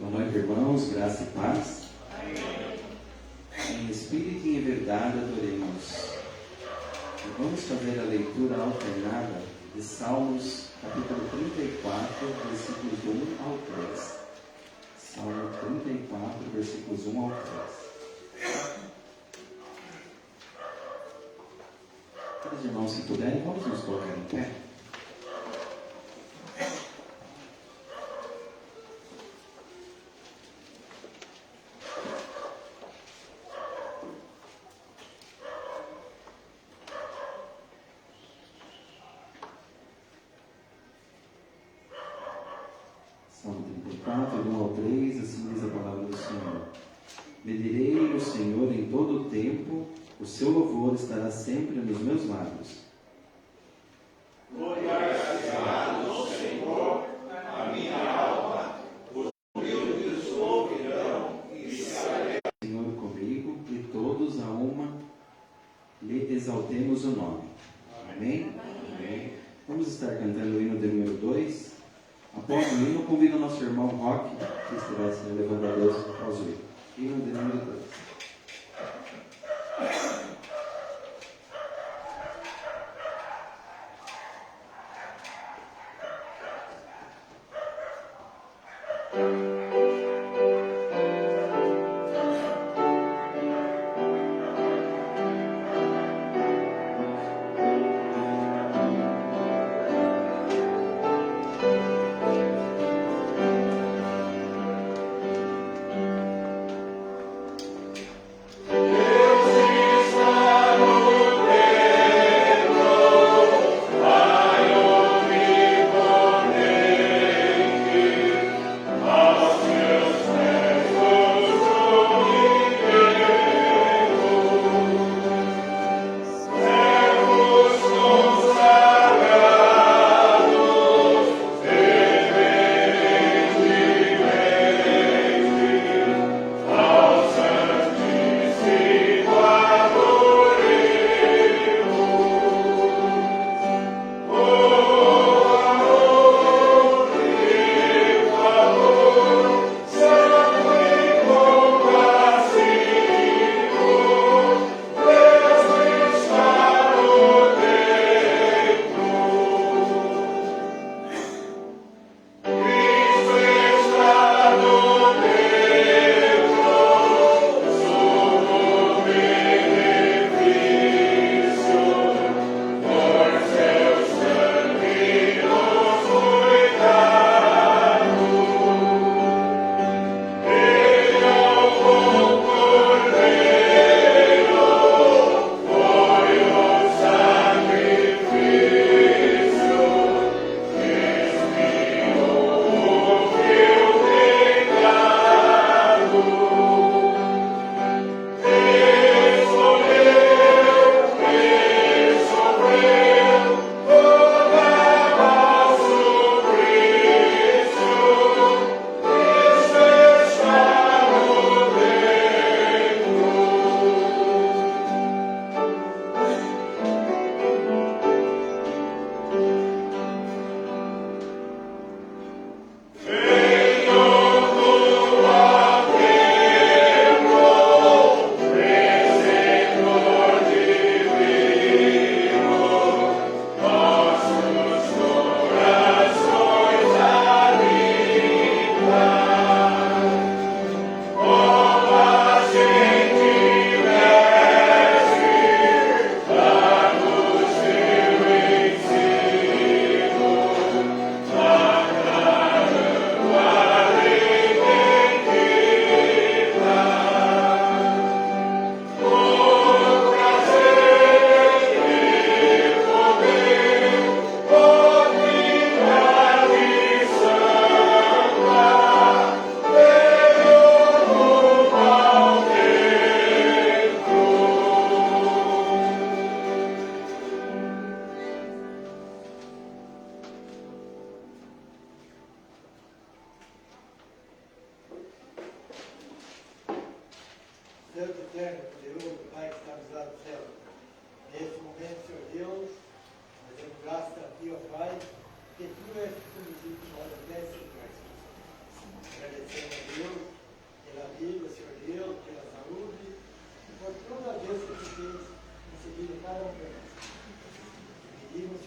Boa noite, irmãos, graça e paz. Em espírito e em verdade adoremos. E vamos fazer a leitura alternada de Salmos, capítulo 34, versículos 1 ao 3. Salmo 34, versículos 1 ao 3. Os irmãos, se puderem, vamos nos colocar em pé. Salmo 34, do 1 ao 3, assim diz a palavra do Senhor. Bendirei o Senhor em todo o tempo, o seu louvor estará sempre nos meus lábios. Gloriar-se-á no Senhor, a minha alma, os humildes ouvirão e se alegrarão. Senhor comigo, e todos a uma lhe exaltemos o nome. Amém? Amém. Vamos estar cantando o hino de número 2. Após o hino, convido o nosso irmão Roque, que estivesse levando a Deus após o hino. Hino de número 2.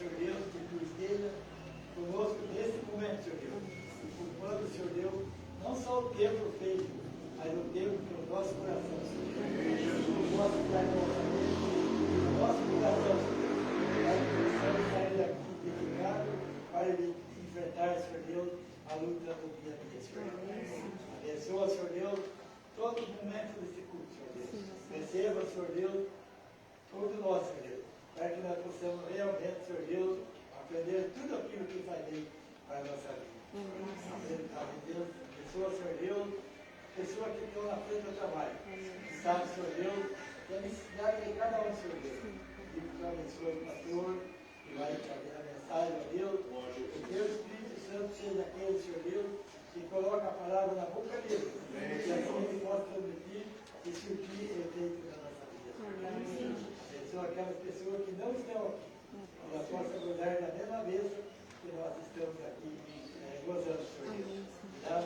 Senhor Deus, que Tu esteja conosco nesse momento, Senhor Deus. Ocupando, Senhor Deus, não só o templo feito, mas o templo pelo nosso coração, Senhor Deus. O nosso planejamento, o nosso coração, Senhor Deus. Para que possamos sair daqui edificado para enfrentar, Senhor Deus, a luta do dia a dia, Senhor Deus. Abençoa, Senhor Deus, todo momento desse culto, Senhor Deus. Receba, Senhor Deus, todo nós, Senhor Deus, para que nós possamos realmente, Senhor Deus, aprender tudo aquilo que faz bem para a nossa vida. Amém, Deus. Pessoa, Senhor Deus, pessoa que estão na frente do trabalho. Sabe, Senhor Deus, que a necessidade de cada um, Senhor Deus. E que tu abençoe o pastor, que vai trazer a mensagem, ó Deus. Que Deus, Espírito Santo, seja aquele, Senhor Deus, que coloca a palavra na boca dele. Que assim ele possa transmitir e surtir efeito na nossa vida. Abençoa aquelas pessoas que não estão aqui. Que elas possam gozar da mesma bênção que nós estamos aqui gozando, Senhor Deus. Dá a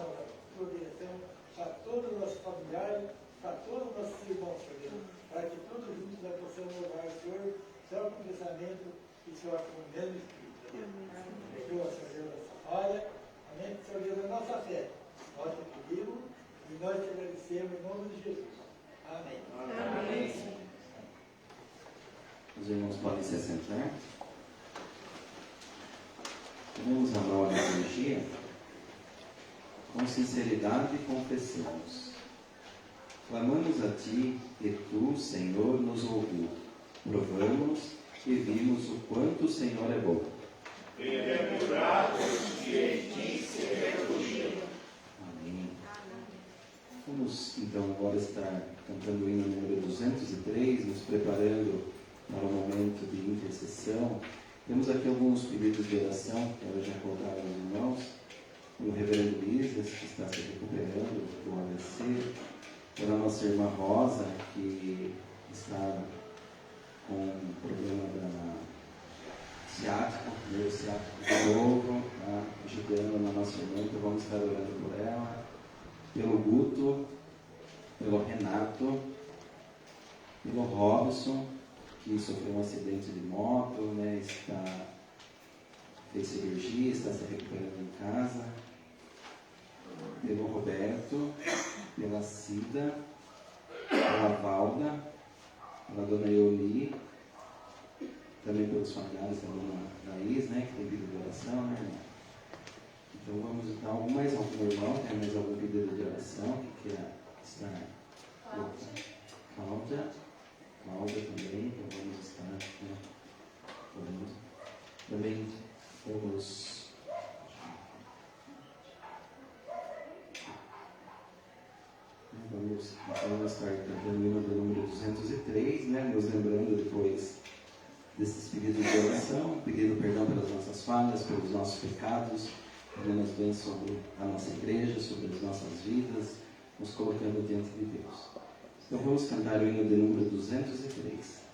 tua direção para todos os nossos familiares, para todos os nossos irmãos, Senhor Deus. Para que todos juntos nós possamos louvar o Senhor, só com pensamento e só com o mesmo Espírito. Perdoa, Senhor Deus, nossa falha. Amém, Senhor Deus, a nossa fé. Nós te pedimos e nós te agradecemos em nome de Jesus. Amém. Amém. Os irmãos podem se assentar. Vamos a nova liturgia. Com sinceridade confessemos. Clamamos a Ti e Tu, Senhor, nos ouviu. Provamos e vimos o quanto o Senhor é bom. Bem-aventurados que em Ti se refugiam. Amém. Vamos então agora estar cantando o hino número 203, nos preparando para o momento de intercessão. Temos aqui alguns pedidos de oração que eu já colocaram aos irmãos. O reverendo Isas, que está se recuperando do AVC. Pela nossa irmã Rosa, que está com um problema da ciático, meio ciático de novo, tá ajudando na nossa irmã, então vamos estar orando por ela. Pelo Guto, pelo Renato, pelo Robson, que sofreu um acidente de moto, né, fez cirurgia, está se recuperando em casa. Pelo Roberto, pela Cida, pela Valda, pela Dona Euli, também pelos familiares da Dona Laís, né, que tem pedido de oração, né, irmão? Então vamos então, mais algum irmão, tem mais algum pedido de oração que queira estar? Cláudia também, então vamos estar, né, orando. Também vamos estar cantando o hino do número 203, né, nos lembrando depois desses pedidos de oração, pedindo perdão pelas nossas falhas, pelos nossos pecados, pedindo as bênçãos sobre a nossa igreja, sobre as nossas vidas, nos colocando diante de Deus. Então vamos cantar o hino de número 203.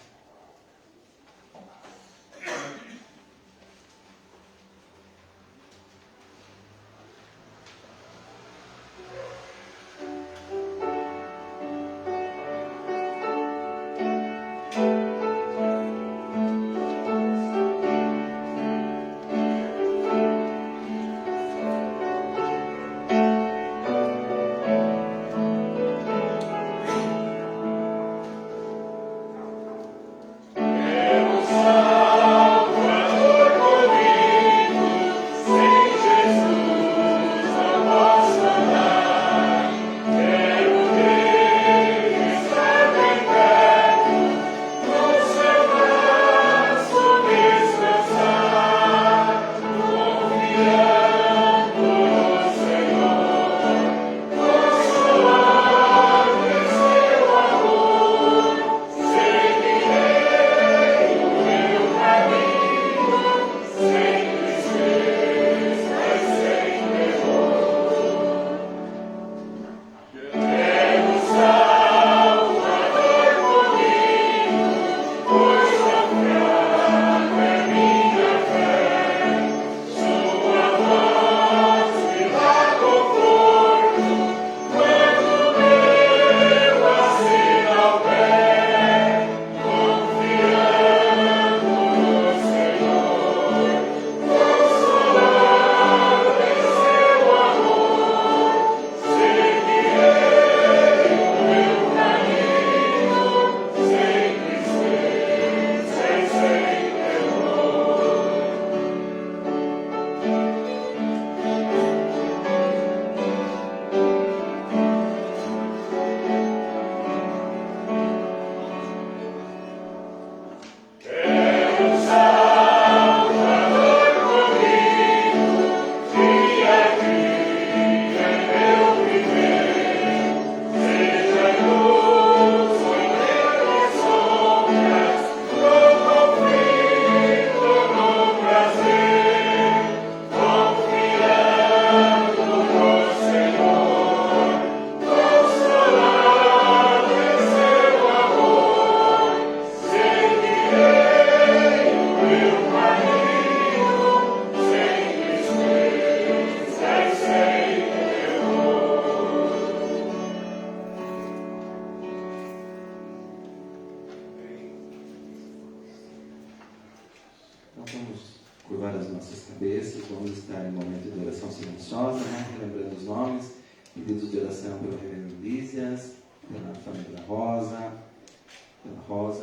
Então vamos curvar as nossas cabeças, vamos estar em momento de oração silenciosa, né? Relembrando os nomes, pedidos de oração pelo reverendo Lísias, pela família Rosa,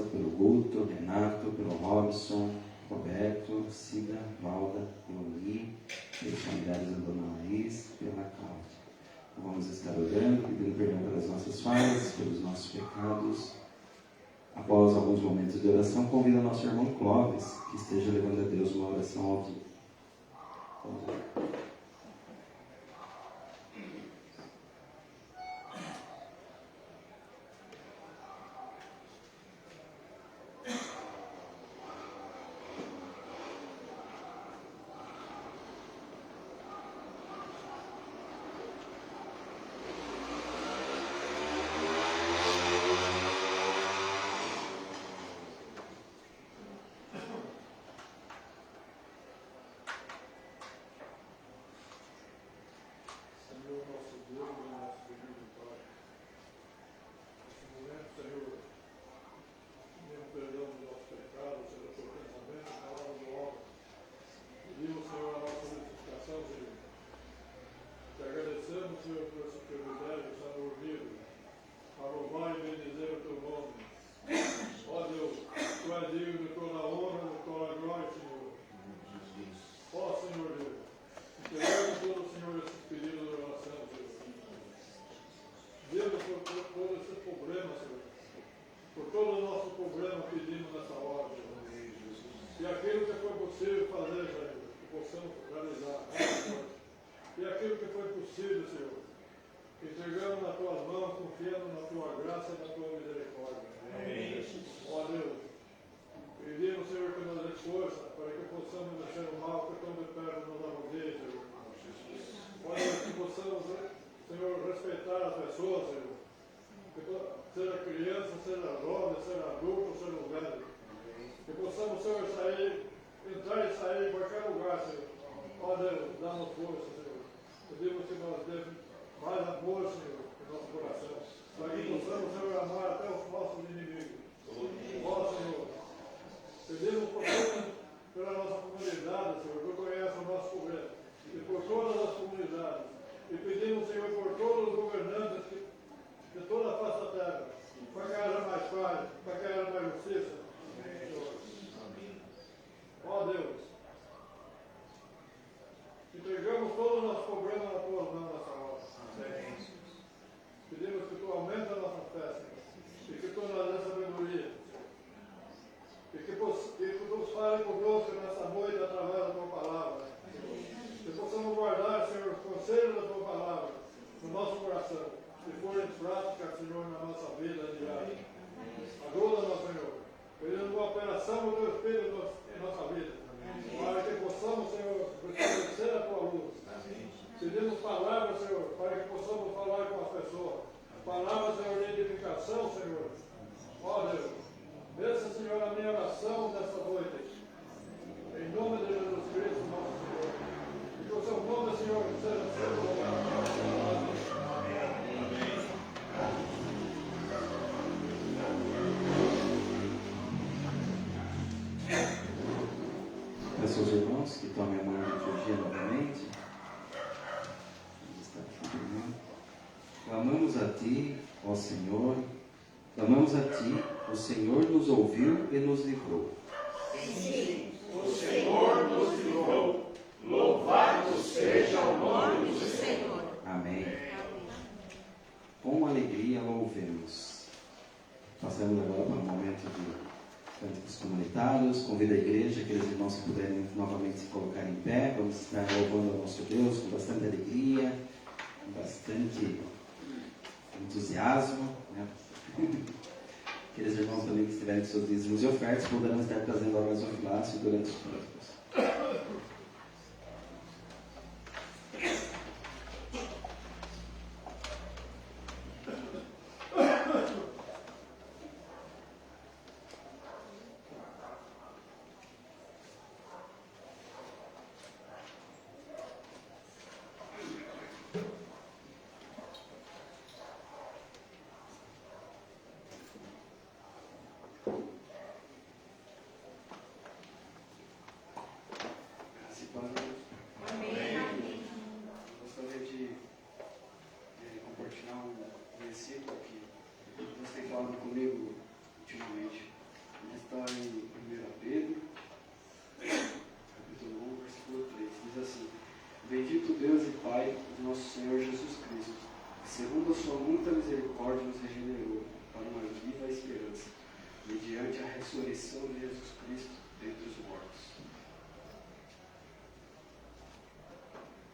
pelo Guto, Renato, pelo Robson, Roberto, Cida, Valda, Leoni, pelos familiares da Dona Laís, pela Cláudia. Então, vamos estar orando, pedindo perdão pelas nossas falhas, pelos nossos pecados. Após alguns momentos de oração, convido o nosso irmão Clóvis, que esteja levando a Deus uma oração ao vivo. Vamos lá. Peço aos irmãos que tomem a mão de liturgia novamente. Clamamos a Ti, ó Senhor, clamamos a Ti, o Senhor nos ouviu e nos livrou. Sim, o Senhor nos livrou. Louvado seja o nome do Senhor. Amém. Com alegria louvemos. Passamos agora para um momento de cânticos comunitários. Convido a igreja, aqueles irmãos que puderem novamente se colocar em pé. Vamos estar louvando ao nosso Deus com bastante alegria, com bastante entusiasmo, né? Aqueles irmãos também que estiverem com seus dízimos e ofertas poderão estar trazendo ao gasofilácio durante os cânticos. Amém. Gostaria de compartilhar um versículo que Deus tem falado comigo ultimamente. Ele está em 1 Pedro, capítulo 1, versículo 3. Diz assim: Bendito Deus e Pai de nosso Senhor Jesus Cristo, que segundo a sua muita misericórdia nos regenerou para uma viva esperança, mediante a ressurreição de Jesus Cristo dentre os mortos,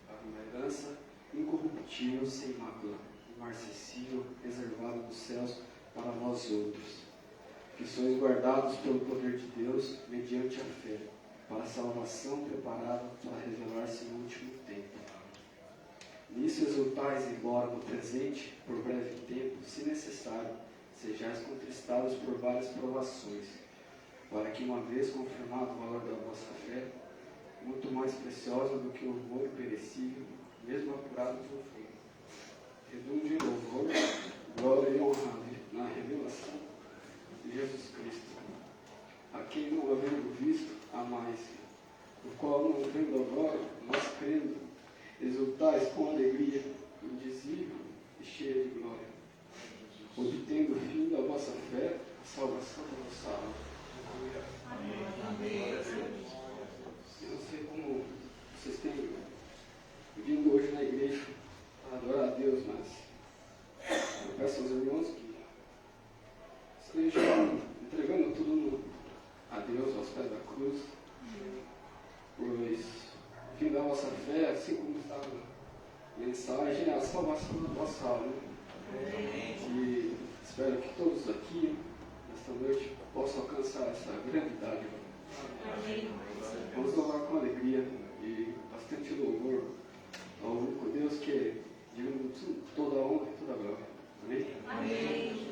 para uma herança incorruptível, sem mácula, imarcessível, reservada nos céus para nós outros, que sois guardados pelo poder de Deus, mediante a fé, para a salvação preparada para revelar-se no último tempo. Nisso exultais, embora no presente, por breve tempo, se necessário, sejais contristados por várias provações, para que, uma vez confirmado o valor da vossa fé, muito mais preciosa do que o ouro perecível, mesmo apurado pelo fogo, redunde em louvor, glória e honra na revelação de Jesus Cristo, a quem, não havendo visto, há mais, o qual, não vendo agora, mas crendo, exultais com alegria indizível e cheia de glória, obtendo o fim da vossa fé, a salvação da vossa alma. Amém. Eu não sei como vocês têm vindo hoje na igreja para adorar a Deus, mas eu peço aos irmãos que estejam entregando tudo a Deus, aos pés da cruz, pois o fim da vossa fé, assim como está na mensagem, é a salvação da vossa alma. E espero que todos aqui, nesta noite, possam alcançar essa grande dádiva. Vamos louvar com alegria e bastante louvor ao único Deus que é digno de toda a honra e toda a glória. Amém? Amém.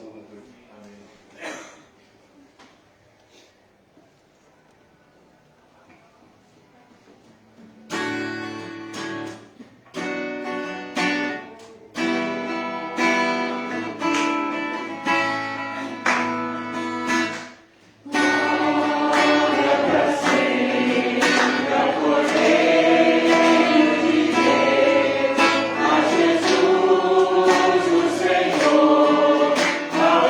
Salvador. Amém. Jesus, o Senhor, ao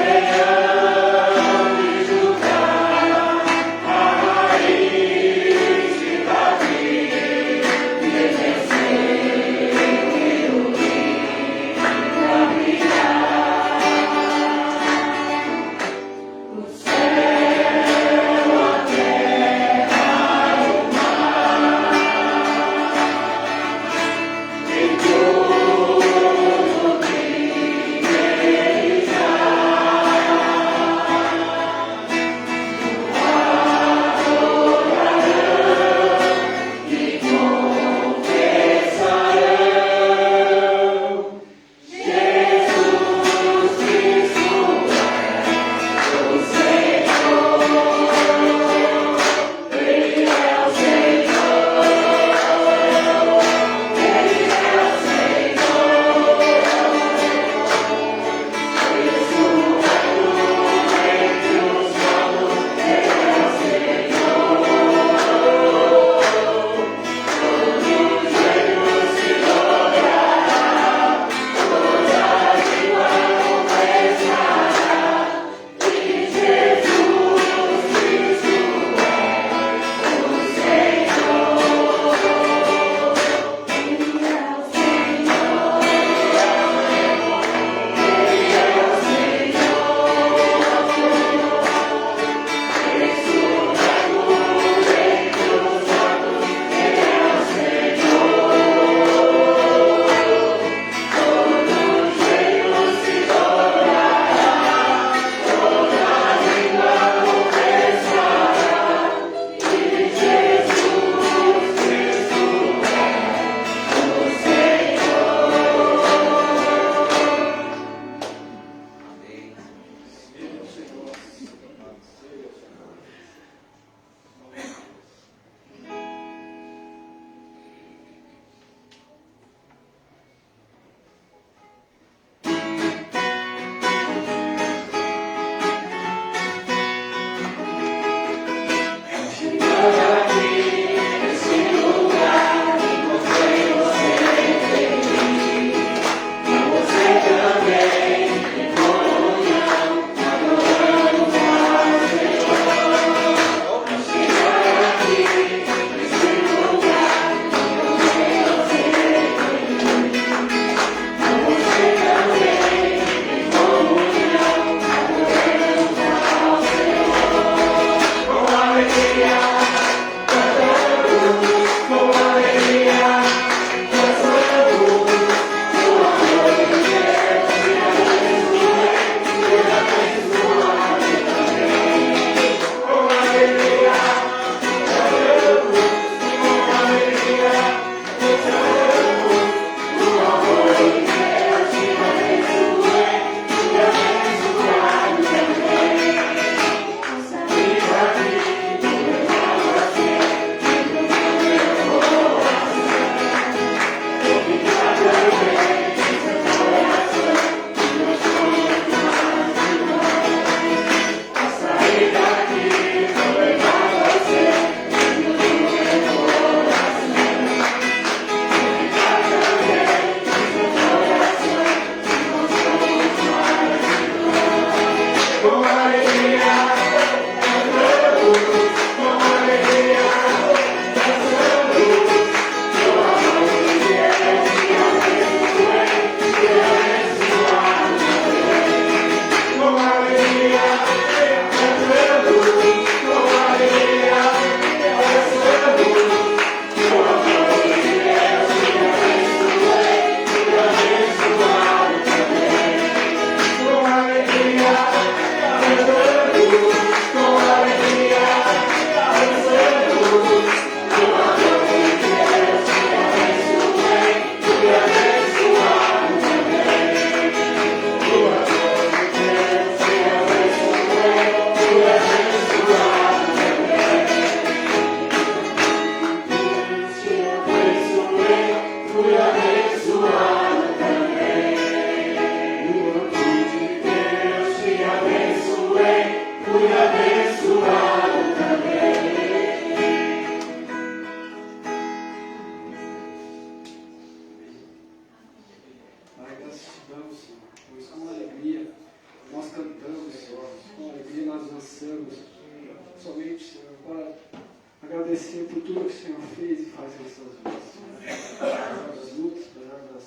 agradecer por tudo que o Senhor fez e faz em suas vidas, Senhor. Apesar das lutas, apesar das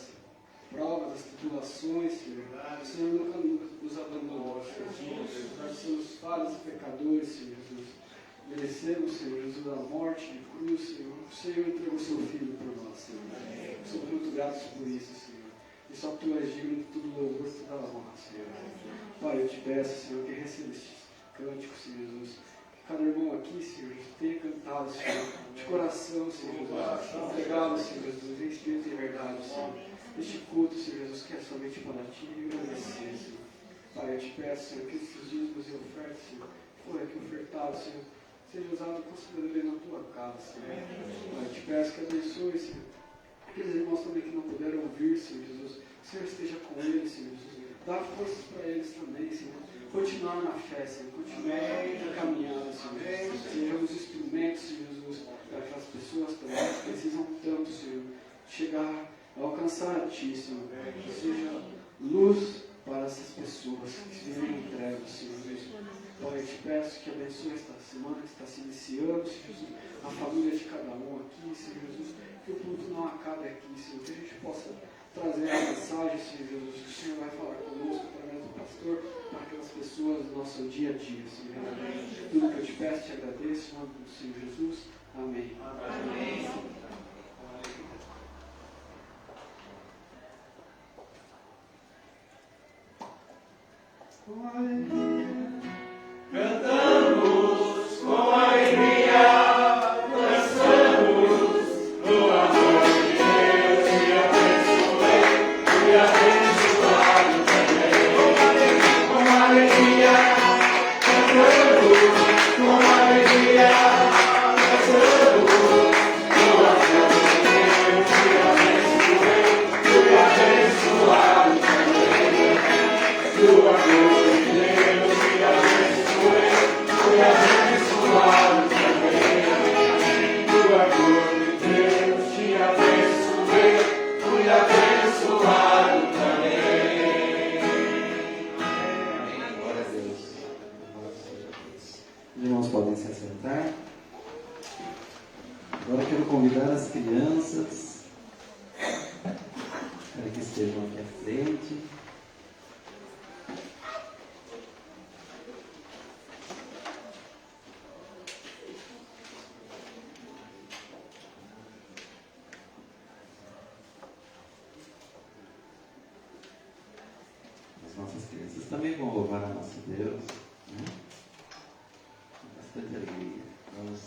provas, das tribulações, Senhor. O Senhor nunca nos abandonou, Senhor. Apesar de sermos falhos e pecadores, Senhor Jesus. Merecemos, Senhor Jesus, a morte de cruz, Senhor. O Senhor entregou seu Filho por nós, Senhor. Somos muito gratos por isso, Senhor. E só Tu és digno de todo louvor e toda honra, Senhor. Pai, eu te peço, Senhor, que receba estes cânticos, Senhor Jesus. Que cada irmão aqui, Senhor, tenha cantado, Senhor, de coração, Senhor Jesus. Entregado, Senhor Jesus, em espírito e verdade, Senhor. Este culto, Senhor Jesus, que é somente para Ti e agradecer, Senhor. Pai, eu te peço, Senhor, que esses dízimos e ofertas, Senhor, for aqui ofertado, Senhor, seja usado com sabedoria na Tua casa, Senhor. Pai, eu te peço que abençoe, Senhor, aqueles irmãos também que não puderam ouvir, Senhor Jesus. O Senhor esteja com eles, Senhor Jesus. Dá forças para eles também, Senhor. Continuar na fé, Senhor. Continuar na caminhada, Senhor. Sejamos instrumentos, Senhor Jesus, para aquelas pessoas também que precisam tanto, Senhor, chegar a alcançar a Ti, Senhor. Que seja luz para essas pessoas que vivem em trevas, Senhor Jesus. Pai, eu te peço que abençoe esta semana que está se iniciando, Senhor Jesus, a família de cada um aqui, Senhor Jesus. Que o culto não acabe aqui, Senhor. Que a gente possa trazer a mensagem, Senhor Jesus, que o Senhor vai falar conosco através do pastor, para aquelas pessoas do nosso dia a dia, Senhor. Tudo que eu te peço, te agradeço, em nome do Senhor Jesus. Amém. Amém. Com alegria, cantamos com alegria, dançamos no amor de Deus e abençoei e abençoado também. Com alegria, cantamos com alegria, dançamos no amor de Deus e abençoei e abençoado também. Do amor abençoado também, do amor de Deus te abençoei, fui abençoado também. Glória a Deus. Os irmãos podem se assentar. Agora quero convidar as crianças para que estejam aqui à frente. Nossas crianças também vão louvar a nosso Deus, né? Com bastante alegria. Vamos.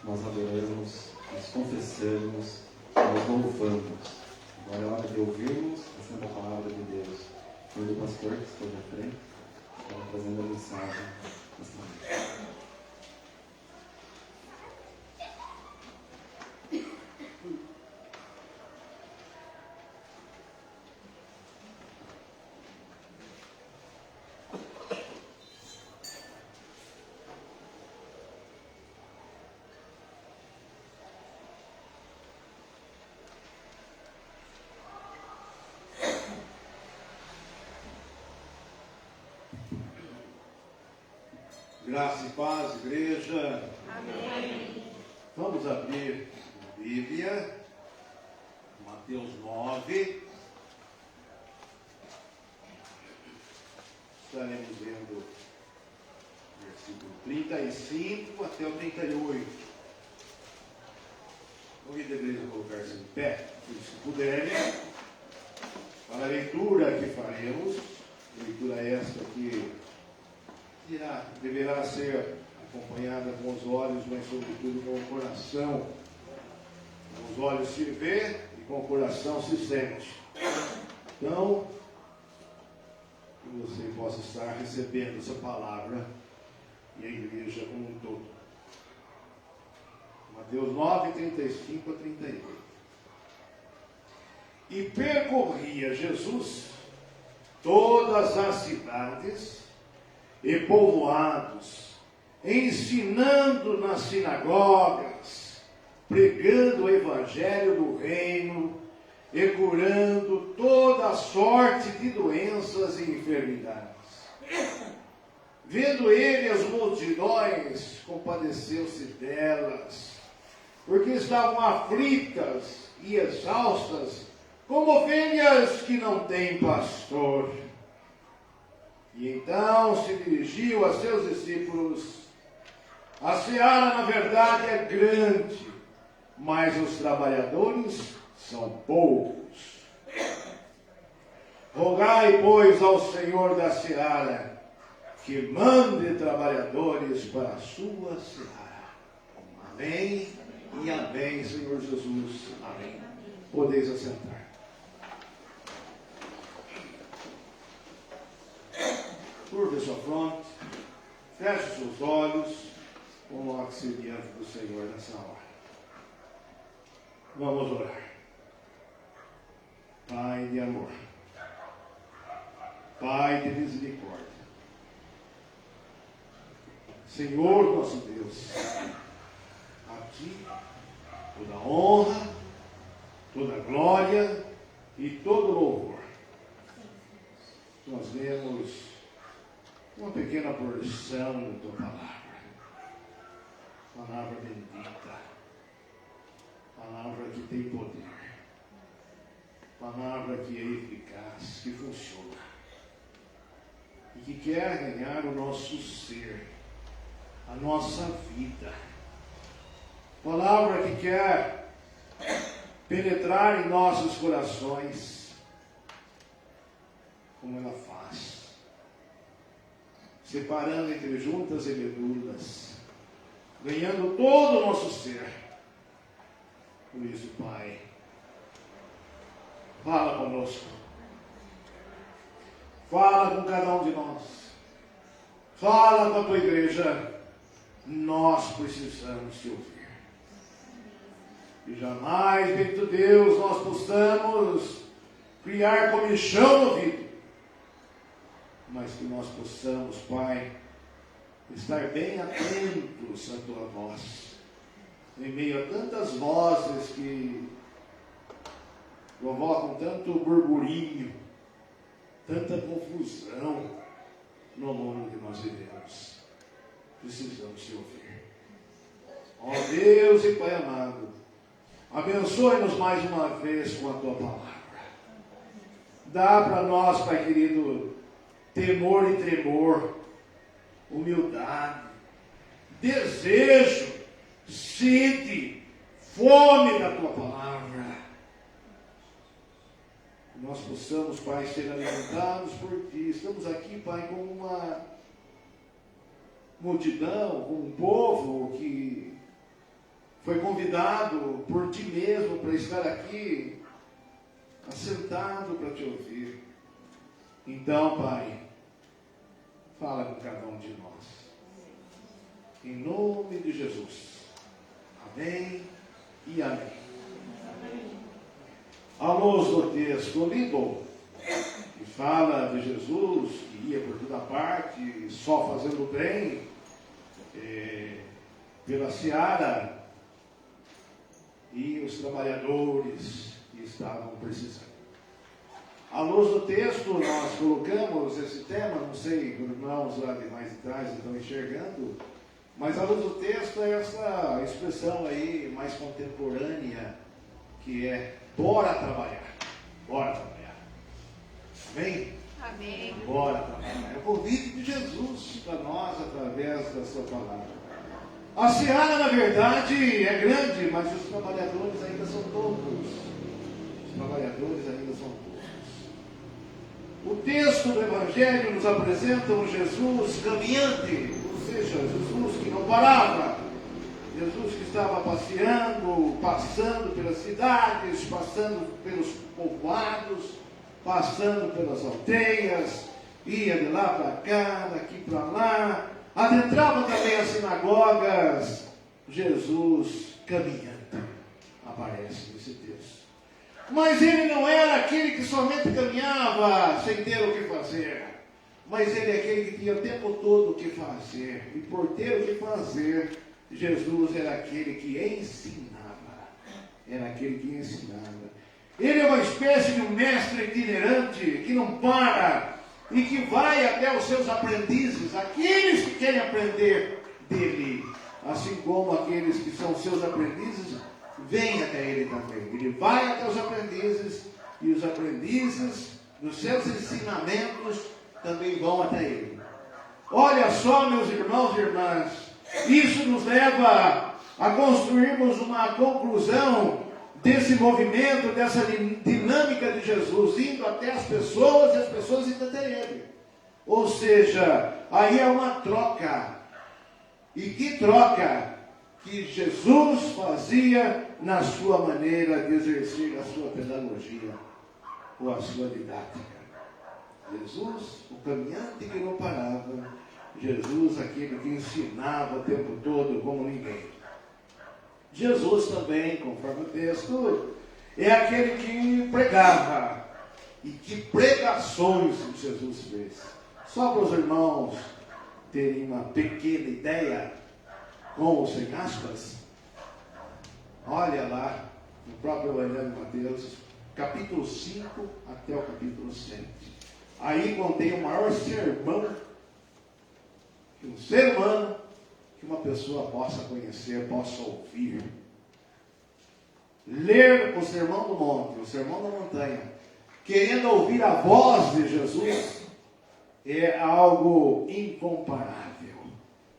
nós adoramos, nós confessamos, nós louvamos. Agora é hora de ouvirmos a Santa Palavra de Deus. O do pastor que está à frente, está trazendo a mensagem desta noite. Graça e paz, igreja. Amém. Vamos abrir a Bíblia, Mateus 9. Estaremos lendo versículo 35 até o 38. Convido a igreja a colocar-se em pé, se puderem, para a leitura que faremos, leitura esta que deverá ser acompanhada com os olhos, mas sobretudo com o coração. Com os olhos se vê e com o coração se sente. Então, que você possa estar recebendo essa palavra e a igreja como um todo. Mateus 9, 35 a 38. E percorria Jesus todas as cidades e povoados, ensinando nas sinagogas, pregando o evangelho do reino e curando toda sorte de doenças e enfermidades. Vendo ele as multidões, compadeceu-se delas, porque estavam aflitas e exaustas, como ovelhas que não têm pastor. E então se dirigiu a seus discípulos: a seara, na verdade, é grande, mas os trabalhadores são poucos. Rogai, pois, ao Senhor da seara que mande trabalhadores para a sua seara. Amém e amém, Senhor Jesus. Amém. Podeis assentar. Curva sua fronte, feche seus olhos, coloque-se diante do Senhor nessa hora. Vamos orar. Pai de amor, Pai de misericórdia, Senhor nosso Deus, a Ti toda honra, toda glória e todo louvor. Nós vemos uma pequena porção da Tua palavra bendita, palavra que tem poder, palavra que é eficaz, que funciona e que quer ganhar o nosso ser, a nossa vida, palavra que quer penetrar em nossos corações, como ela faz, separando entre juntas e medulas, ganhando todo o nosso ser. Por isso, Pai, fala conosco, fala com cada um de nós, fala com a Tua igreja. Nós precisamos Te ouvir. E jamais, bendito Deus, nós possamos criar comichão no ouvido, mas que nós possamos, Pai, estar bem atentos à Tua voz, em meio a tantas vozes que provocam tanto burburinho, tanta confusão no mundo que nós vivemos. Precisamos Te ouvir. Ó Deus e Pai amado, abençoe-nos mais uma vez com a Tua palavra. Dá para nós, Pai querido, temor e tremor, humildade, desejo, sede, fome da Tua palavra. Nós possamos, Pai, ser alimentados por Ti. Estamos aqui, Pai, como uma multidão, como um povo que foi convidado por ti mesmo para estar aqui, assentado para te ouvir. Então, Pai, fala com cada um de nós. Em nome de Jesus. Amém e amém. A luz do texto lido, que fala de Jesus, que ia por toda parte, só fazendo bem, pela seara, e os trabalhadores que estavam precisando. À luz do texto, nós colocamos esse tema, não sei, os irmãos lá de mais de trás estão enxergando, mas à luz do texto é essa expressão aí mais contemporânea, que é bora trabalhar. Bora trabalhar. Amém? Amém. Bora trabalhar. É o convite de Jesus para nós através da sua palavra. A seara, na verdade, é grande, mas os trabalhadores ainda são poucos. Os trabalhadores ainda são poucos. O texto do Evangelho nos apresenta um Jesus caminhante, ou seja, Jesus que não parava. Jesus que estava passeando, passando pelas cidades, passando pelos povoados, passando pelas aldeias, ia de lá para cá, daqui para lá, adentrava também as sinagogas. Jesus caminhante aparece nesse texto. Mas ele não era aquele que somente caminhava sem ter o que fazer, mas ele é aquele que tinha o tempo todo o que fazer, e por ter o que fazer, Jesus era aquele que ensinava. Era aquele que ensinava. Ele é uma espécie de um mestre itinerante que não para e que vai até os seus aprendizes, aqueles que querem aprender dele, assim como aqueles que são seus aprendizes, vêm até ele também. Ele vai até os aprendizes e os aprendizes dos seus ensinamentos também vão até ele. Olha só, meus irmãos e irmãs, isso nos leva a construirmos uma conclusão desse movimento, dessa dinâmica de Jesus, indo até as pessoas e as pessoas indo até ele. Ou seja, aí é uma troca. E que troca que Jesus fazia na sua maneira de exercer a sua pedagogia ou a sua didática. Jesus, o caminhante que não parava, Jesus, aquele que ensinava o tempo todo como ninguém. Jesus também, conforme o texto, é aquele que pregava. E que pregações Jesus fez. Só para os irmãos terem uma pequena ideia, com ou sem aspas, olha lá no próprio Evangelho de Mateus, capítulo 5 até o capítulo 7. Aí contém o maior sermão que um ser humano, que uma pessoa possa conhecer, possa ouvir. Ler o Sermão do Monte, o Sermão da Montanha, querendo ouvir a voz de Jesus, é algo incomparável.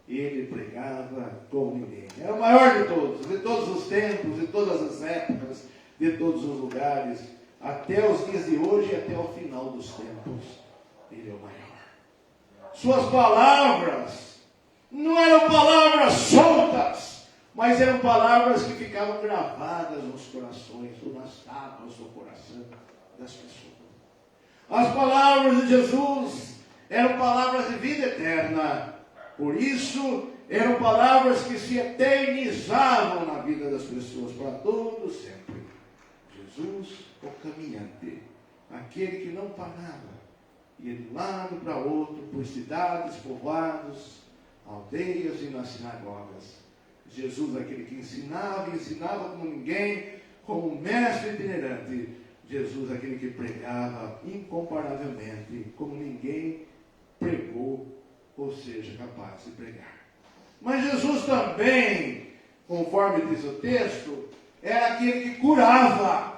Ele pregava como ninguém. Era o maior de todos os tempos, de todas as épocas, de todos os lugares, até os dias de hoje e até o final dos tempos. Ele é o maior. Suas palavras não eram palavras soltas, mas eram palavras que ficavam gravadas nos corações, ou nas tábuas do coração das pessoas. As palavras de Jesus eram palavras de vida eterna. Por isso, eram palavras que se eternizavam na vida das pessoas, para todo sempre. Jesus, o caminhante, aquele que não parava, ia de um lado para outro, por cidades, povoados, aldeias e nas sinagogas. Jesus, aquele que ensinava, e ensinava como ninguém, como um mestre itinerante. Jesus, aquele que pregava incomparavelmente, como ninguém pregou, ou seja, capaz de pregar. Mas Jesus também, conforme diz o texto, era aquele que curava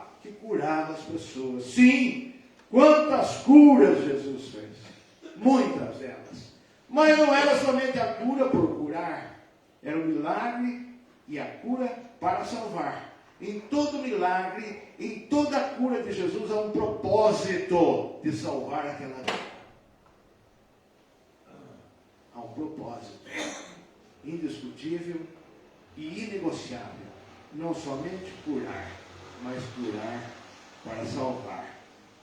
as pessoas. Sim, quantas curas Jesus fez, muitas delas. Mas não era somente a cura por curar, era o milagre e a cura para salvar. Em todo milagre, em toda a cura de Jesus, há um propósito de salvar aquela vida. Há um propósito indiscutível e inegociável. não somente curar, mas curar para salvar.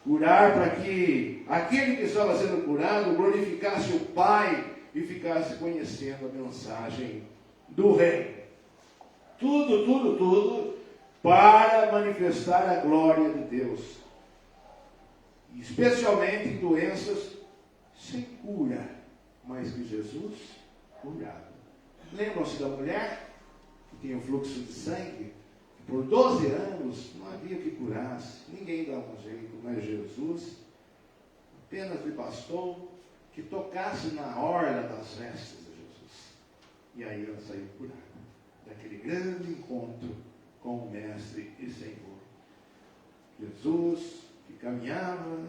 Curar para que aquele que estava sendo curado glorificasse o Pai e ficasse conhecendo a mensagem do Reino. Tudo para manifestar a glória de Deus. Especialmente em doenças sem cura, mas que Jesus curava. Lembram-se da mulher que tinha um fluxo de sangue? Por 12 anos não havia que curasse, ninguém dava um jeito, mas Jesus apenas lhe bastou que tocasse na orla das vestes de Jesus. E aí ela saiu curada, daquele grande encontro com o Mestre e Senhor. Jesus que caminhava,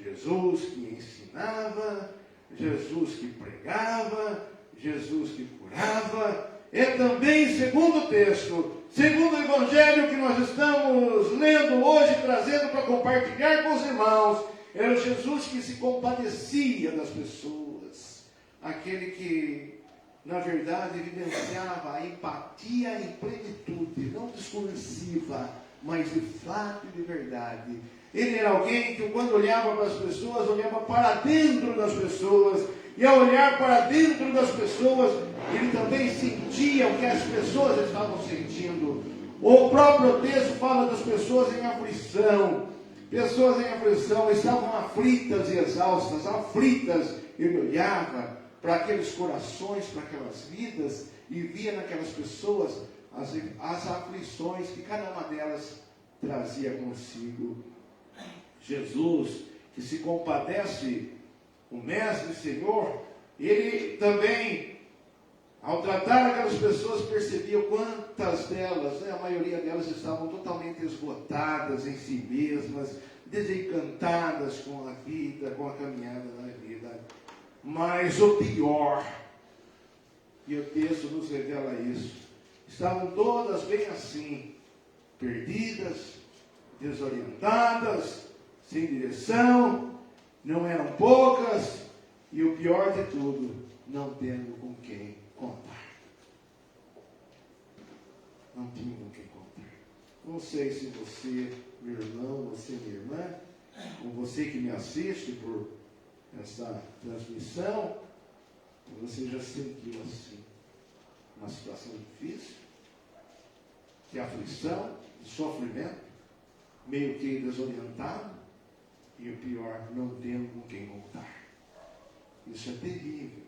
Jesus que ensinava, Jesus que pregava, Jesus que curava. E também, segundo o texto, segundo o Evangelho que nós estamos lendo hoje, trazendo para compartilhar com os irmãos, era o Jesus que se compadecia das pessoas, aquele que, na verdade, evidenciava a empatia em plenitude, não discursiva, mas de fato e de verdade. Ele era alguém que, quando olhava para as pessoas, olhava para dentro das pessoas, e ao olhar para dentro das pessoas, ele também sentia o que as pessoas estavam sentindo. O próprio texto fala das pessoas em aflição. Pessoas em aflição estavam aflitas e exaustas, aflitas. Ele olhava para aqueles corações, para aquelas vidas, e via naquelas pessoas as aflições que cada uma delas trazia consigo. Jesus, que se compadece, o Mestre, o Senhor, ele também, ao tratar aquelas pessoas, percebia quantas delas, a maioria delas estavam totalmente esgotadas em si mesmas, desencantadas com a vida, com a caminhada da vida. Mas o pior, e o texto nos revela isso, estavam todas bem assim, perdidas, desorientadas, sem direção, não eram poucas, e o pior de tudo, não tendo com quem contar. Não tinha com quem contar. Não sei se você, meu irmão, você, minha irmã, ou você que me assiste por essa transmissão, você já sentiu assim, uma situação difícil, de aflição, de sofrimento, meio que desorientado, e o pior, não tendo com quem contar. Isso é terrível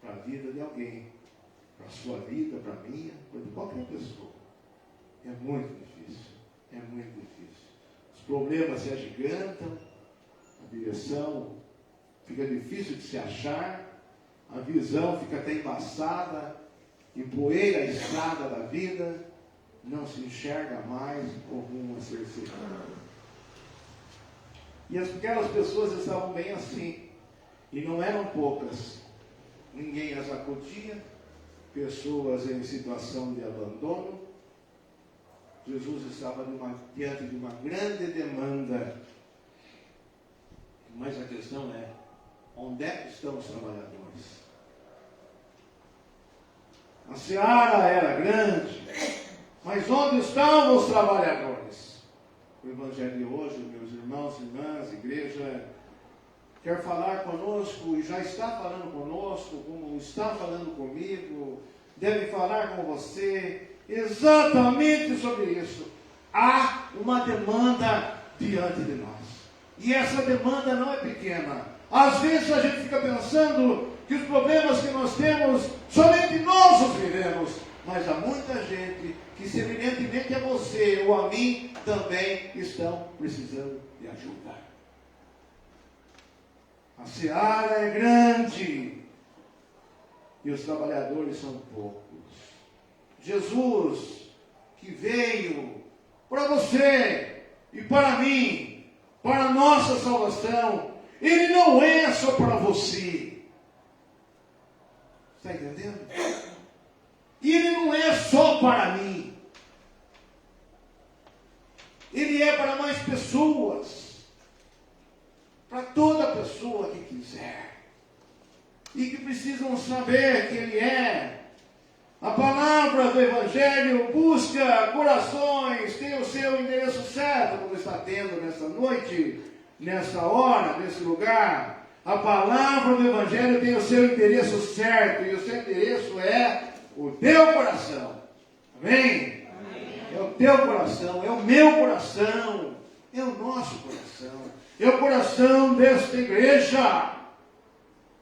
para a vida de alguém, para a sua vida, para a minha, para qualquer pessoa. É muito difícil, é muito difícil. Os problemas se agigantam, a direção fica difícil de se achar, a visão fica até embaçada, empoeira a estrada da vida, não se enxerga mais o rumo a ser seguido. E aquelas pessoas estavam bem assim, e não eram poucas. Ninguém as acudia, pessoas em situação de abandono. Jesus estava diante de uma grande demanda. Mas a questão é, onde é que estão os trabalhadores? A seara era grande, mas onde estavam os trabalhadores? O Evangelho de hoje, meus irmãos e irmãs, igreja, quer falar conosco e já está falando conosco, como está falando comigo, deve falar com você exatamente sobre isso. Há uma demanda diante de nós. E essa demanda não é pequena. Às vezes a gente fica pensando que os problemas que nós temos, somente nós os vivemos. Mas há muita gente que, semelhantemente a você ou a mim, também estão precisando de ajuda. A seara é grande e os trabalhadores são poucos. Jesus, que veio para você e para mim, para a nossa salvação, Ele não é só para você. Está entendendo? E Ele não é só para mim. Ele é para mais pessoas. Para toda pessoa que quiser. E que precisam saber que Ele é A palavra do Evangelho busca corações, tem o seu endereço certo, como está tendo nessa noite, nessa hora, nesse lugar. A palavra do Evangelho tem o seu endereço certo, e o seu endereço é o teu coração. Amém? É o teu coração, é o meu coração, é o nosso coração, é o coração desta igreja.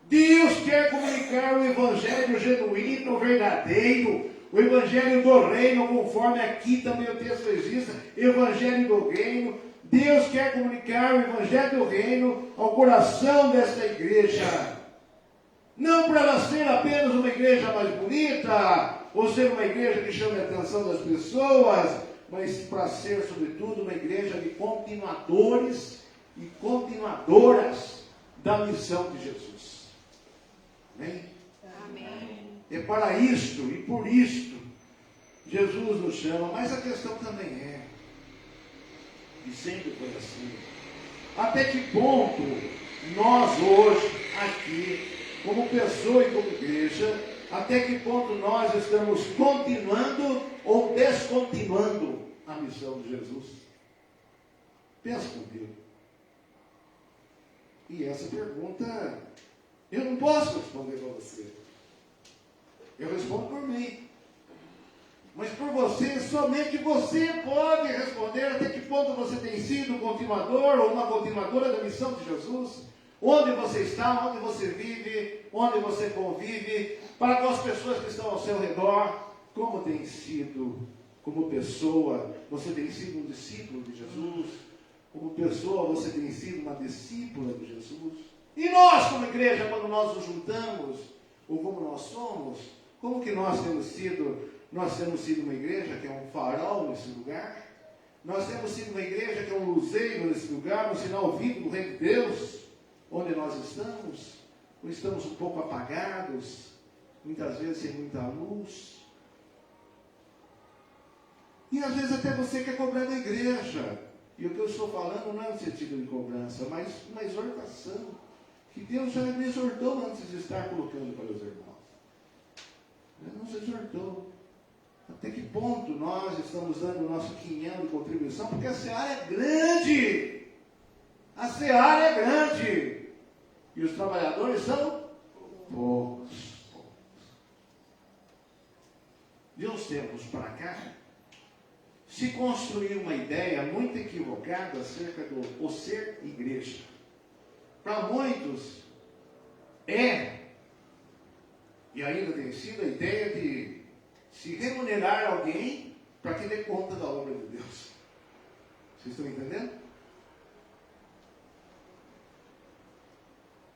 Deus quer comunicar o Evangelho genuíno, verdadeiro, o Evangelho do reino, conforme aqui também o texto existe, Evangelho do reino. Deus quer comunicar o Evangelho do reino ao coração desta igreja. Não para ela ser apenas uma igreja mais bonita, ou ser uma igreja que chame a atenção das pessoas, mas para ser, sobretudo, uma igreja de continuadores e continuadoras da missão de Jesus. Amém? Amém. É para isto e por isto Jesus nos chama, mas a questão também é, e sempre foi assim, até que ponto nós hoje, aqui, como pessoa e como igreja, até que ponto nós estamos continuando ou descontinuando a missão de Jesus? Pensa comigo. E essa pergunta eu não posso responder para você. Eu respondo por mim. Mas por você, somente você pode responder até que ponto você tem sido um continuador ou uma continuadora da missão de Jesus. Onde você está, onde você vive, onde você convive, para com as pessoas que estão ao seu redor, como tem sido, como pessoa, você tem sido um discípulo de Jesus, como pessoa, você tem sido uma discípula de Jesus. E nós, como igreja, quando nós nos juntamos, ou como nós somos, como que nós temos sido? Nós temos sido uma igreja que é um farol nesse lugar, nós temos sido uma igreja que é um luzeiro nesse lugar, um sinal vivo do reino de Deus, onde nós estamos, ou estamos um pouco apagados, muitas vezes sem muita luz. E às vezes até você quer cobrar da igreja. E o que eu estou falando não é no sentido de cobrança, mas uma exortação, que Deus já me exortou antes de estar colocando para os irmãos. Ele nos exortou. Até que ponto nós estamos dando o nosso quinhão de contribuição? Porque a seara é grande. A seara é grande. E os trabalhadores são poucos. De uns tempos para cá, se construiu uma ideia muito equivocada acerca do ser igreja. Para muitos, e ainda tem sido a ideia de se remunerar alguém para que dê conta da obra de Deus. Vocês estão entendendo?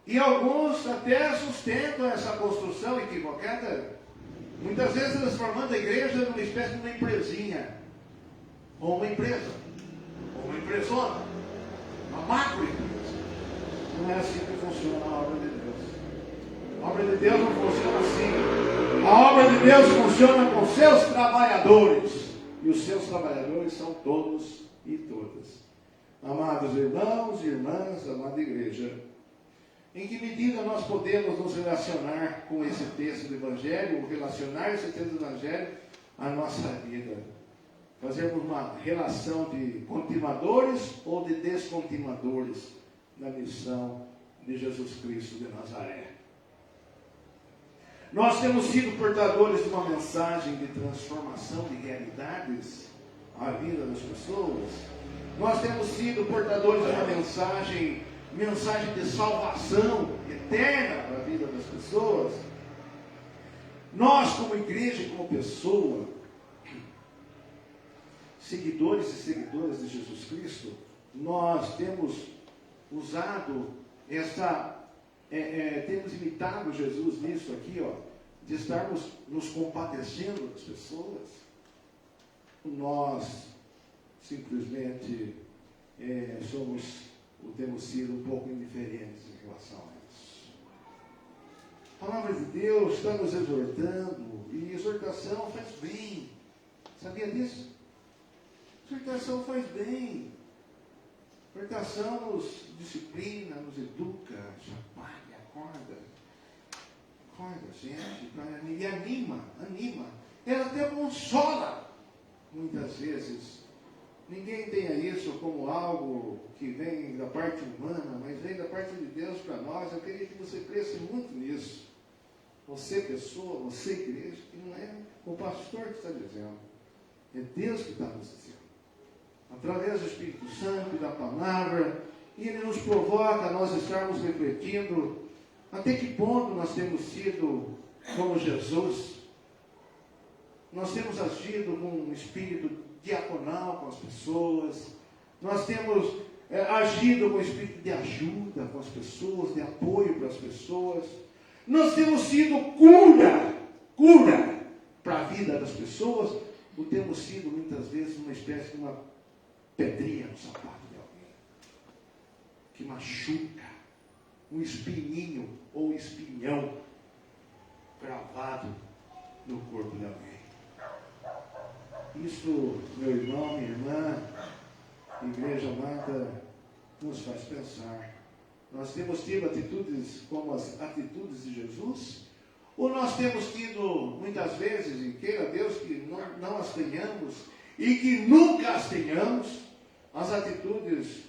E alguns até sustentam essa construção equivocada, muitas vezes transformando a igreja numa espécie de uma empresinha, ou uma empresa, ou uma empresona, uma macroempresa. Não é assim que funciona a obra de Deus. A obra de Deus não funciona assim. A obra de Deus funciona com seus trabalhadores. E os seus trabalhadores são todos e todas. Amados irmãos e irmãs, amada igreja, em que medida nós podemos nos relacionar com esse texto do Evangelho, ou relacionar esse texto do Evangelho à nossa vida? Fazermos uma relação de continuadores ou de descontinuadores na missão de Jesus Cristo de Nazaré. Nós temos sido portadores de uma mensagem de transformação de realidades à vida das pessoas. Nós temos sido portadores de uma mensagem de salvação eterna para a vida das pessoas. Nós, como igreja e como pessoa, seguidores e seguidoras de Jesus Cristo, nós temos usado temos imitado Jesus nisso aqui, de estarmos nos compadecendo das pessoas. Nós simplesmente temos sido um pouco indiferentes em relação a isso. A palavra de Deus está nos exortando, e exortação faz bem. Sabia disso? Exortação faz bem. Exortação nos disciplina, nos educa, chacoalha, acorda. presente, e anima. Ela até consola, muitas vezes. Ninguém tenha isso como algo que vem da parte humana, mas vem da parte de Deus para nós. Eu queria que você cresça muito nisso. Você, pessoa, você, igreja, que não é o pastor que está dizendo. É Deus que está nos dizendo. Através do Espírito Santo e da palavra, e Ele nos provoca a nós estarmos refletindo até que ponto nós temos sido como Jesus. Nós temos agido com um espírito diaconal com as pessoas. Nós temos agido com espírito de ajuda com as pessoas, de apoio para as pessoas. Nós temos sido cura para a vida das pessoas, ou temos sido muitas vezes uma espécie de uma pedrinha no sapato de alguém, que machuca, um espinhinho ou espinhão gravado no corpo de alguém. Isso, meu irmão, minha irmã, igreja amada, nos faz pensar. Nós temos tido atitudes como as atitudes de Jesus? Ou nós temos tido, muitas vezes, e queira Deus que não as tenhamos, e que nunca as tenhamos, as atitudes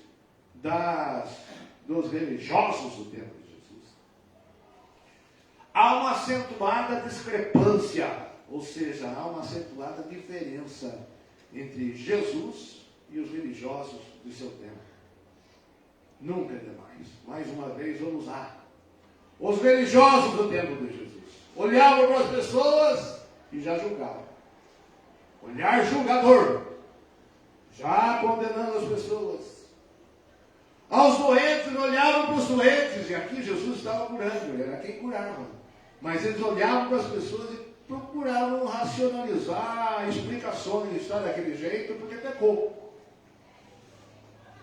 dos religiosos do tempo de Jesus? Há uma acentuada discrepância, ou seja, há uma acentuada diferença entre Jesus e os religiosos do seu tempo. Nunca é demais. Mais uma vez, vamos lá. Os religiosos do tempo de Jesus olhavam para as pessoas e já julgavam. Olhar julgador, já condenando as pessoas. Aos doentes, olhavam para os doentes, e aqui Jesus estava curando, ele era quem curava. Mas eles olhavam para as pessoas e procuravam racionalizar explicações. Está daquele jeito porque pecou.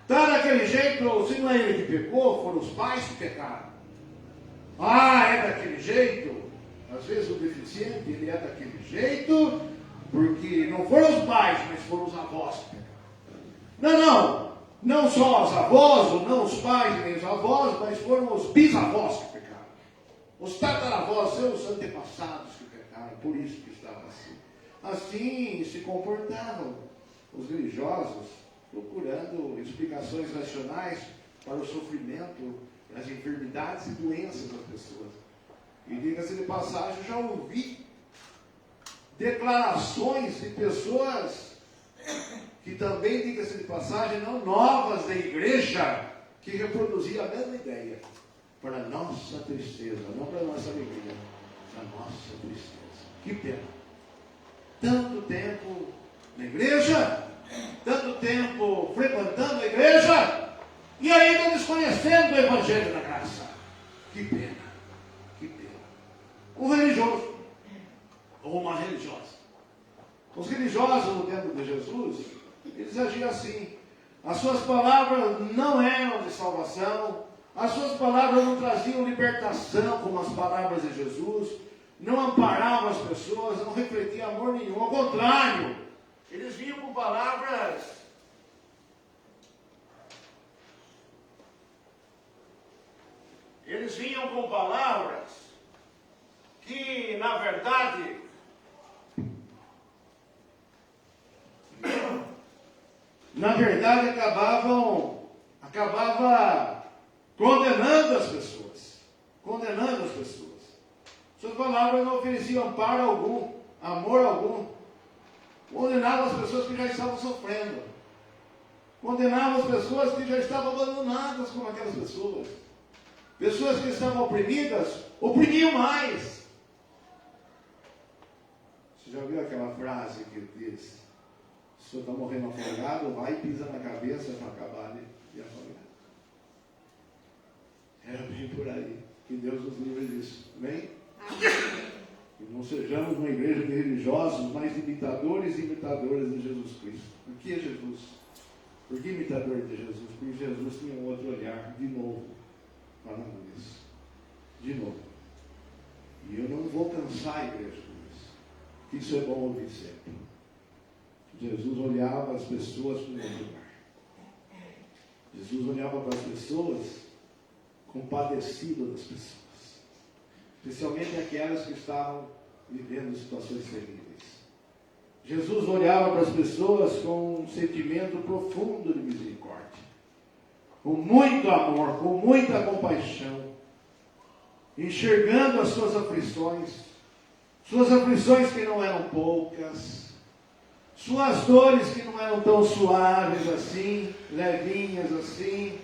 Está daquele jeito, se não é ele que pecou, foram os pais que pecaram. Ah, é daquele jeito. Às vezes o deficiente, ele é daquele jeito porque não foram os pais, mas foram os avós que pecaram. Não só os avós, ou não os pais nem os avós, mas foram os bisavós que pecaram. Os tataravós, seus antepassados que pecaram, por isso que estava assim. Assim se comportavam os religiosos, procurando explicações racionais para o sofrimento, as enfermidades e doenças das pessoas. E diga-se de passagem, já ouvi declarações de pessoas que também, diga-se de passagem, não novas da igreja, que reproduziam a mesma ideia, para a nossa tristeza, não para a nossa alegria, para a nossa tristeza. Que pena. Tanto tempo na igreja, tanto tempo frequentando a igreja, e ainda desconhecendo o Evangelho da Graça. Que pena, que pena. Um religioso, ou uma religiosa. Os religiosos no tempo de Jesus, eles agiam assim. As suas palavras não eram de salvação, as suas palavras não traziam libertação como as palavras de Jesus, não amparavam as pessoas, não refletiam amor nenhum. Ao contrário, eles vinham com palavras que, na verdade, acabava condenando as pessoas. Suas palavras não ofereciam amparo algum, amor algum. Condenavam as pessoas que já estavam sofrendo. Condenavam as pessoas que já estavam abandonadas como aquelas pessoas. Pessoas que estavam oprimidas, oprimiam mais. Você já viu aquela frase que diz: se o senhor está morrendo afogado, vai e pisa na cabeça para acabar de afogar. Era bem por aí. Que Deus nos livre disso. Amém? Que não sejamos uma igreja de religiosos, mas imitadores e imitadoras de Jesus Cristo. Por que Jesus? Por que imitador de Jesus? Porque Jesus tinha um outro olhar, de novo, falando isso. De novo. E eu não vou cansar a igreja com isso. Isso é bom ouvir sempre. Jesus olhava as pessoas com outro olhar. Jesus olhava para as pessoas compadecido das pessoas. especialmente aquelas que estavam vivendo situações terríveis. Jesus olhava para as pessoas com um sentimento profundo de misericórdia, com muito amor, com muita compaixão, enxergando as suas aflições que não eram poucas, suas dores que não eram tão suaves assim, levinhas assim,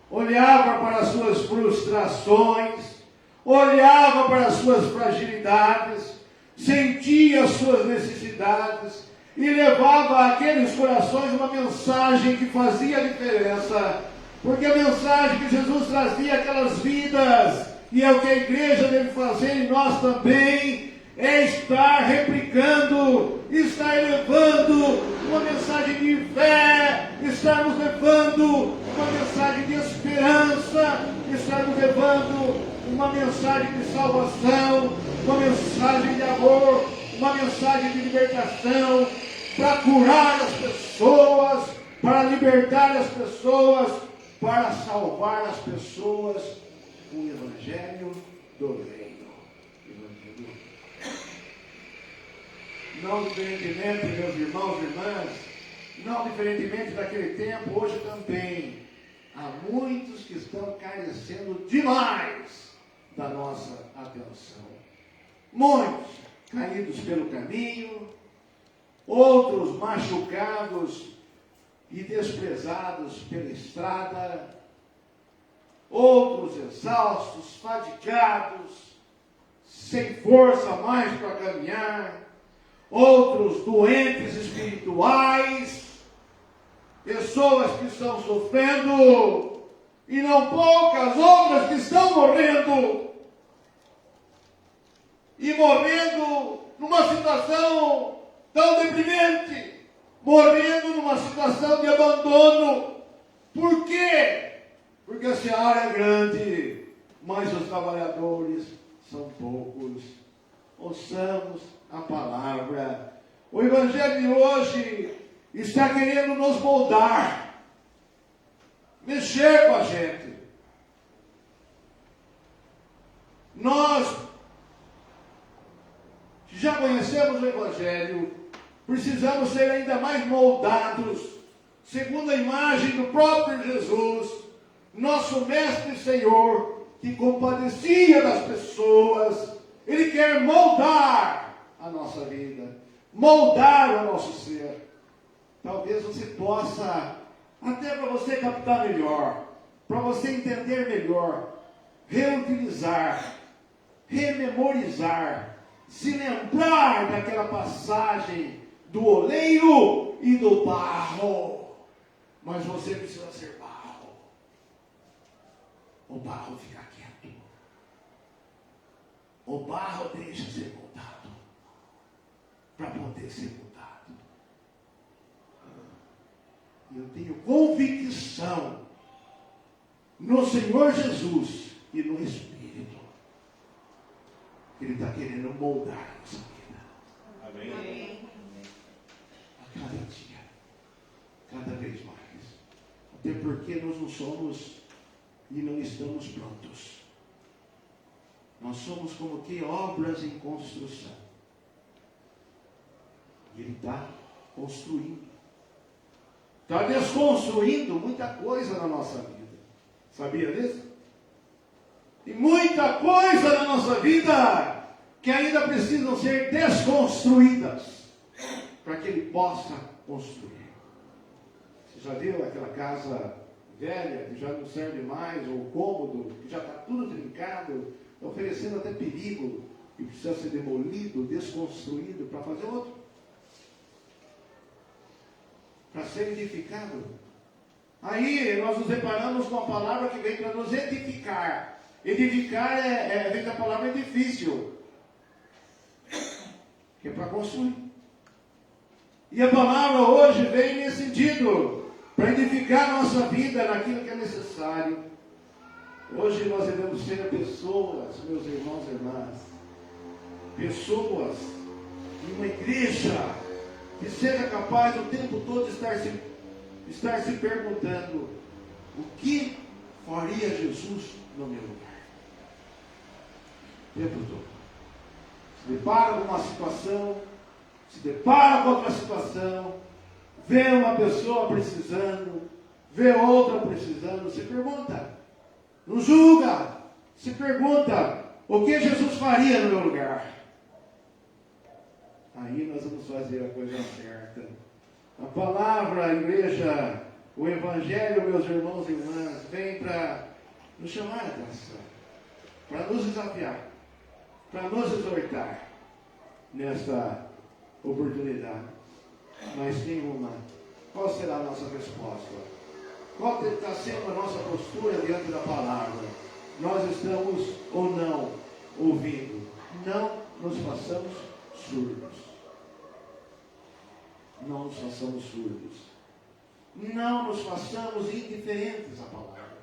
olhava para as suas frustrações, olhava para as suas fragilidades, sentia as suas necessidades e levava àqueles corações uma mensagem que fazia diferença, porque a mensagem que Jesus trazia àquelas vidas, e é o que a igreja deve fazer e nós também, é estar replicando, estar levando uma mensagem de fé, estarmos levando uma mensagem de esperança, estarmos levando uma mensagem de salvação, uma mensagem de amor, uma mensagem de libertação, para curar as pessoas, para libertar as pessoas, para salvar as pessoas, o Evangelho do Reino. Não diferentemente, meus irmãos e irmãs, não diferentemente daquele tempo, hoje também há muitos que estão carecendo demais da nossa atenção. Muitos caídos pelo caminho, outros machucados e desprezados pela estrada, outros exaustos, fadigados, sem força mais para caminhar, outros doentes espirituais, pessoas que estão sofrendo, e não poucas outras que estão morrendo, e morrendo numa situação tão deprimente, morrendo numa situação de abandono. Por quê? Porque a seara é grande, mas os trabalhadores são poucos. Ouçamos a palavra. O Evangelho de hoje está querendo nos moldar, mexer com a gente. Nós já conhecemos o Evangelho, precisamos ser ainda mais moldados, segundo a imagem do próprio Jesus, nosso Mestre e Senhor, que compadecia das pessoas. Ele quer moldar a nossa vida, moldar o nosso ser. Talvez você possa, até para você captar melhor, para você entender melhor, reutilizar, rememorizar, se lembrar daquela passagem do oleiro e do barro. Mas você precisa ser barro. O barro fica quieto. O barro deixa ser moldado para poder ser mudado. Eu tenho convicção no Senhor Jesus e no Espírito. Ele está querendo moldar a nossa vida. Amém. A cada dia, cada vez mais. Até porque nós não somos e não estamos prontos. Nós somos como que obras em construção. E Ele está construindo. Está desconstruindo muita coisa na nossa vida. Sabia disso? E muita coisa na nossa vida que ainda precisam ser desconstruídas para que Ele possa construir. Você já viu aquela casa velha que já não serve mais, ou cômodo, que já está tudo trincado, oferecendo até perigo, e precisa ser demolido, desconstruído para fazer outro? Para ser edificado. Aí nós nos deparamos com a palavra que vem para nos edificar. Edificar vem da palavra edifício, que é para construir. E a palavra hoje vem nesse sentido, para edificar a nossa vida naquilo que é necessário. Hoje nós devemos ser pessoas, meus irmãos e irmãs, pessoas de uma igreja que seja capaz o tempo todo de estar se perguntando: o que faria Jesus no meu lugar? O tempo todo. Se depara com uma situação, se depara com outra situação, vê uma pessoa precisando, vê outra precisando, se pergunta, não julga, se pergunta, o que Jesus faria no meu lugar? Aí nós vamos fazer a coisa certa. A palavra, a igreja, o evangelho, meus irmãos e irmãs, vem para nos chamar a atenção, para nos desafiar, para nos exortar nesta oportunidade. Mas tem uma. Qual será a nossa resposta? Qual está sendo a nossa postura diante da palavra? Nós estamos ou não ouvindo? Não nos façamos surdos. Não nos façamos surdos. Não nos façamos indiferentes à palavra.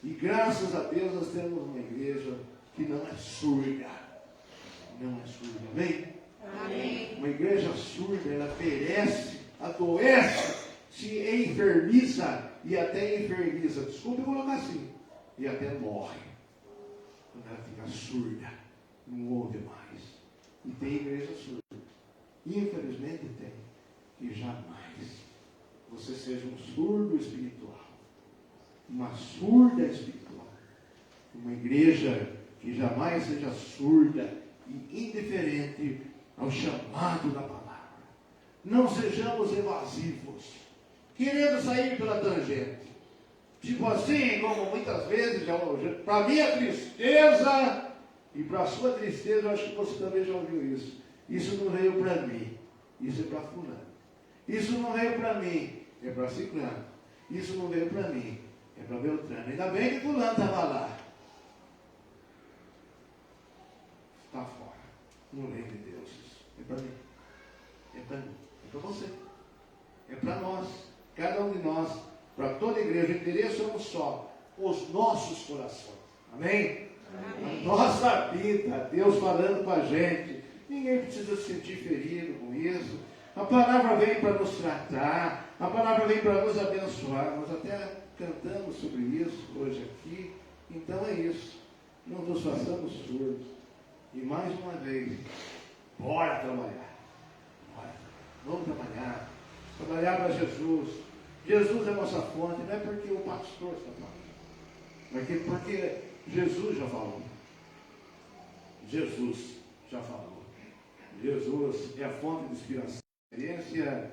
E graças a Deus nós temos uma igreja que não é surda. Não é surda. Amém? Amém. Uma igreja surda, ela perece, adoece, se enfermiza e até enfermiza. Desculpe colocar assim. E até morre. Quando ela fica surda, não ouve mais. E tem igreja surda. Infelizmente tem. E jamais você seja um surdo espiritual. Uma surda espiritual. Uma igreja que jamais seja surda e indiferente ao chamado da palavra. Não sejamos evasivos, querendo sair pela tangente. Tipo assim, como muitas vezes, para minha tristeza e para a sua tristeza, eu acho que você também já ouviu isso. Isso não veio para mim, isso é para fulano. Isso não veio para mim, é para ciclano. Isso não veio para mim, é para Beltrano. Ainda bem que fulano estava lá. Está fora. No reino de Deus. É para mim. É para mim. É para você. É para nós. Cada um de nós. Para toda a igreja. O interesse é um só. Os nossos corações. Amém? Amém. A nossa vida. Deus falando com a gente. Ninguém precisa se sentir ferido com isso. A palavra vem para nos tratar. A palavra vem para nos abençoar. Nós até cantamos sobre isso hoje aqui. Então é isso. Não nos façamos surdos. E mais uma vez, bora trabalhar. Bora. Vamos trabalhar. Trabalhar para Jesus. Jesus é a nossa fonte. Não é porque o pastor está falando. Mas porque Jesus já falou. Jesus já falou. Jesus é a fonte de inspiração. Experiência.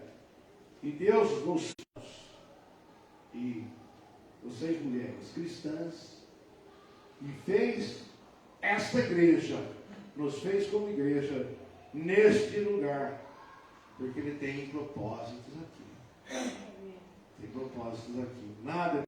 E Deus nos céus. E vocês mulheres cristãs. E fez esta igreja. Nos fez como igreja neste lugar, porque Ele tem propósitos aqui. Tem propósitos aqui. Nada